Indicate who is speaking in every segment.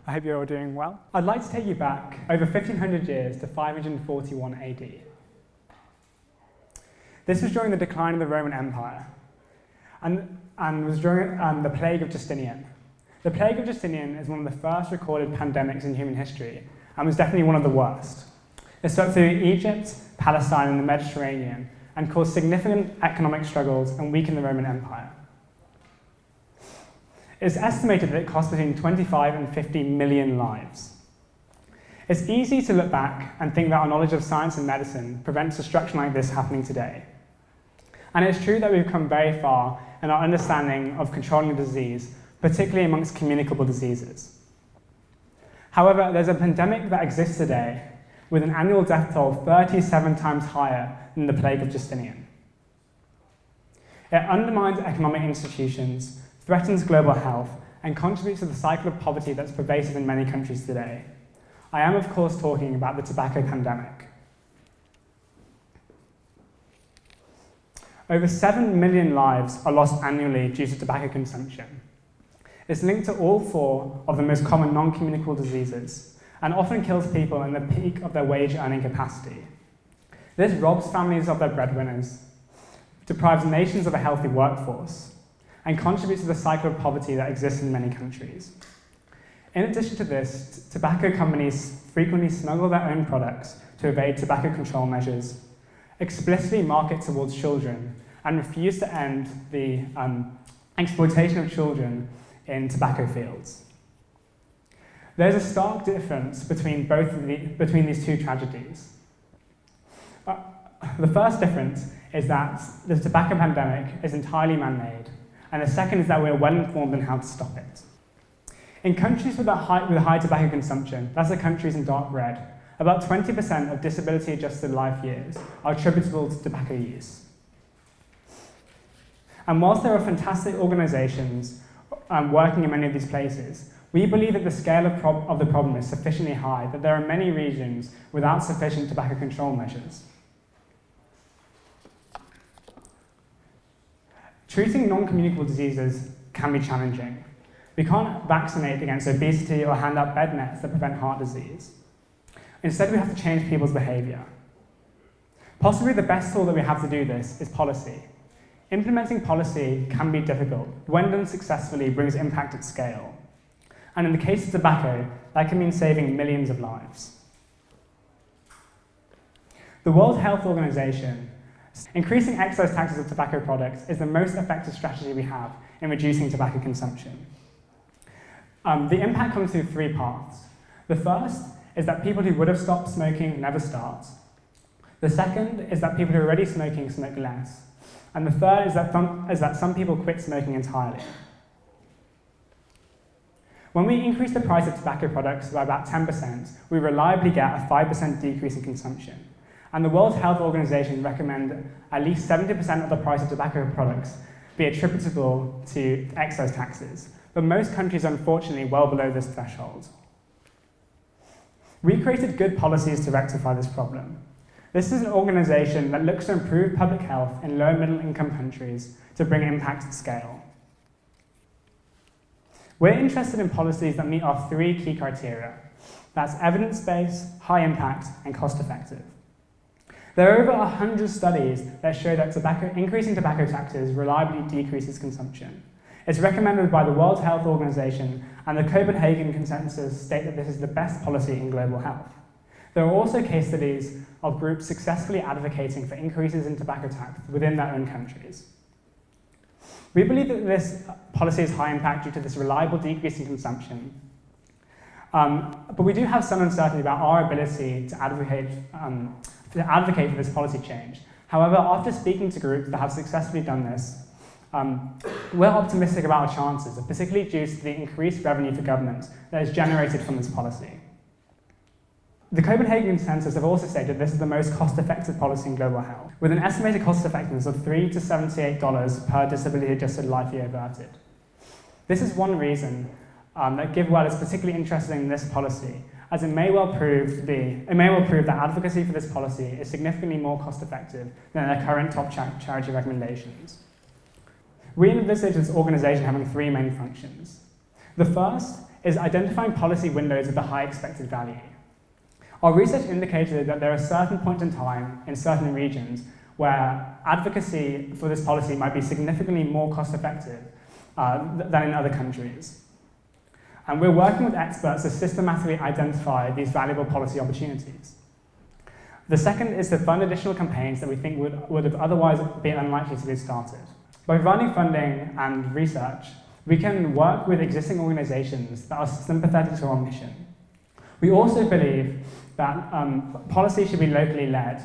Speaker 1: I hope you're all doing well. I'd like to take you back over 1500 years to 541 AD. This was during the decline of the Roman Empire and was during the plague of Justinian. The plague of Justinian is one of the first recorded pandemics in human history and was definitely one of the worst. It swept through Egypt, Palestine, and the Mediterranean and caused significant economic struggles and weakened the Roman Empire. It's estimated that it cost between 25 and 50 million lives. It's easy to look back and think that our knowledge of science and medicine prevents destruction like this happening today. And it's true that we've come very far in our understanding of controlling the disease, particularly amongst communicable diseases. However, there's a pandemic that exists today with an annual death toll 37 times higher than the plague of Justinian. It undermines economic institutions, threatens global health, and contributes to the cycle of poverty that's pervasive in many countries today. I am, of course, talking about the tobacco pandemic. Over 7 million lives are lost annually due to tobacco consumption. It's linked to all 4 of the most common non-communicable diseases and often kills people in the peak of their wage earning capacity. This robs families of their breadwinners, deprives nations of a healthy workforce, and contributes to the cycle of poverty that exists in many countries. In addition to this, tobacco companies frequently smuggle their own products to evade tobacco control measures, explicitly market towards children, and refuse to end the exploitation of children in tobacco fields. There's a stark difference between these two tragedies. The first difference is that the tobacco pandemic is entirely man-made, and the second is that we are well informed on how to stop it. In countries with high tobacco consumption, that's the countries in dark red, about 20% of disability-adjusted life years are attributable to tobacco use. And whilst there are fantastic organisations working in many of these places, we believe that the scale of the problem is sufficiently high that there are many regions without sufficient tobacco control measures. Treating non-communicable diseases can be challenging. We can't vaccinate against obesity or hand out bed nets that prevent heart disease. Instead, we have to change people's behaviour. Possibly the best tool that we have to do this is policy. Implementing policy can be difficult. When done successfully, brings impact at scale. And in the case of tobacco, that can mean saving millions of lives. The World Health Organization, increasing excise taxes of tobacco products is the most effective strategy we have in reducing tobacco consumption. The impact comes through 3 paths. The first is that people who would have stopped smoking never start. The second is that people who are already smoking smoke less. And the third is that some people quit smoking entirely. When we increase the price of tobacco products by about 10%, we reliably get a 5% decrease in consumption. And the World Health Organization recommend at least 70% of the price of tobacco products be attributable to excise taxes. But most countries are unfortunately well below this threshold. We created good policies to rectify this problem. This is an organisation that looks to improve public health in low and middle income countries to bring impact at scale. We're interested in policies that meet our 3 key criteria. That's evidence-based, high impact, and cost-effective. There are over 100 studies that show that increasing tobacco taxes reliably decreases consumption. It's recommended by the World Health Organization, and the Copenhagen Consensus state that this is the best policy in global health. There are also case studies of groups successfully advocating for increases in tobacco tax within their own countries. We believe that this policy is high impact due to this reliable decrease in consumption. But we do have some uncertainty about our ability to advocate for this policy change. However, after speaking to groups that have successfully done this, we're optimistic about our chances, particularly due to the increased revenue for government that is generated from this policy. The Copenhagen Consensus have also stated this is the most cost-effective policy in global health, with an estimated cost effectiveness of $3 to $78 per disability-adjusted life year averted. This is one reason that GiveWell is particularly interested in this policy, as it may well prove that advocacy for this policy is significantly more cost-effective than their current top charity recommendations. We envisage this organisation having 3 main functions. The first is identifying policy windows with a high expected value. Our research indicated that there are certain points in time in certain regions where advocacy for this policy might be significantly more cost-effective than in other countries. And we're working with experts to systematically identify these valuable policy opportunities. The second is to fund additional campaigns that we think would have otherwise been unlikely to be started. By providing funding and research, we can work with existing organizations that are sympathetic to our mission. We also believe that policy should be locally led,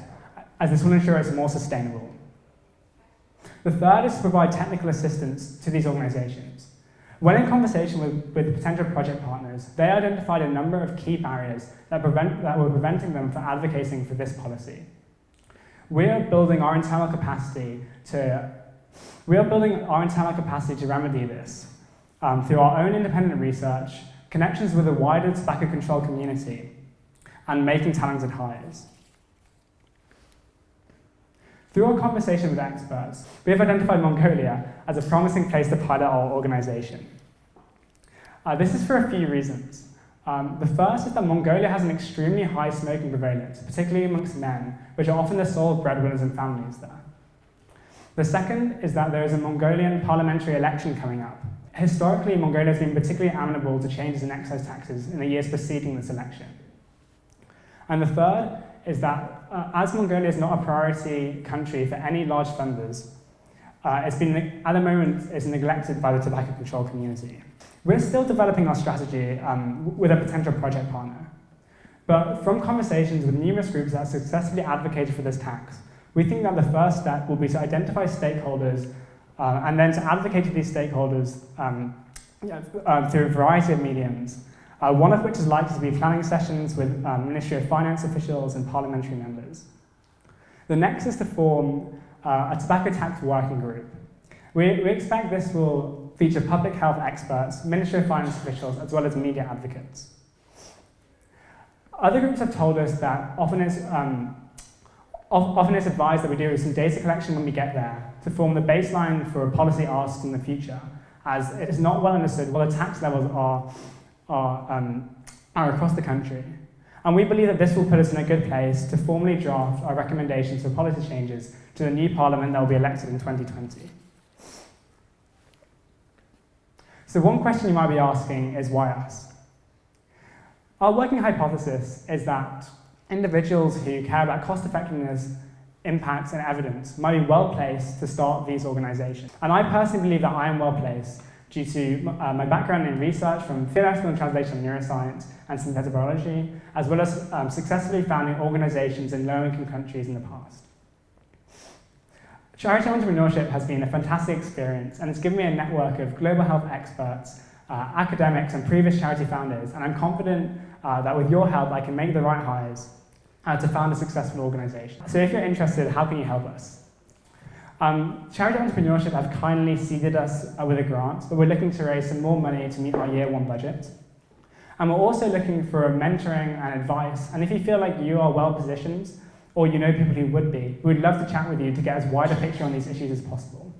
Speaker 1: as this will ensure it's more sustainable. The third is to provide technical assistance to these organizations. When in conversation with potential project partners, they identified a number of key barriers that were preventing them from advocating for this policy. We are building our internal capacity to remedy this through our own independent research, connections with the wider tobacco control community, and making talented hires. Through our conversation with experts, we have identified Mongolia as a promising place to pilot our organization. This is for a few reasons. The first is that Mongolia has an extremely high smoking prevalence, particularly amongst men, which are often the sole breadwinners in families there. The second is that there is a Mongolian parliamentary election coming up. Historically, Mongolia has been particularly amenable to changes in excise taxes in the years preceding this election. And the third is that as Mongolia is not a priority country for any large funders, at the moment it's neglected by the tobacco control community. We're still developing our strategy with a potential project partner. But from conversations with numerous groups that successfully advocated for this tax, we think that the first step will be to identify stakeholders and then to advocate to these stakeholders through a variety of mediums, one of which is likely to be planning sessions with Ministry of Finance officials and parliamentary members. The next is to form a tobacco tax working group. We expect this will feature public health experts, Ministry of Finance officials, as well as media advocates. Other groups have told us that often it's advised that we do some data collection when we get there to form the baseline for a policy asked in the future, as it is not well understood what the tax levels are across the country. And we believe that this will put us in a good place to formally draft our recommendations for policy changes to the new parliament that will be elected in 2020. So one question you might be asking is, why us? Our working hypothesis is that individuals who care about cost effectiveness, impact, and evidence might be well placed to start these organizations. And I personally believe that I am well placed due to my background in research from theoretical and translational neuroscience and synthetic biology, as well as successfully founding organizations in low-income countries in the past. Charity entrepreneurship has been a fantastic experience, and it's given me a network of global health experts, academics, and previous charity founders, and I'm confident that with your help I can make the right hires to found a successful organization. So if you're interested, how can you help us? Charity Entrepreneurship have kindly seeded us with a grant, but we're looking to raise some more money to meet our year one budget. And we're also looking for mentoring and advice, and if you feel like you are well positioned, or you know people who would be, we would love to chat with you to get as wide a picture on these issues as possible.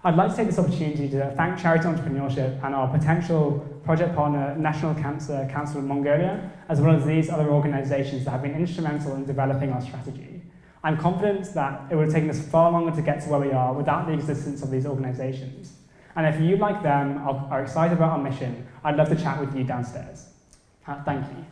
Speaker 1: I'd like to take this opportunity to thank Charity Entrepreneurship and our potential project partner, National Cancer Council of Mongolia, as well as these other organizations that have been instrumental in developing our strategy. I'm confident that it would have taken us far longer to get to where we are without the existence of these organizations. And if you, like them, are excited about our mission, I'd love to chat with you downstairs. Thank you.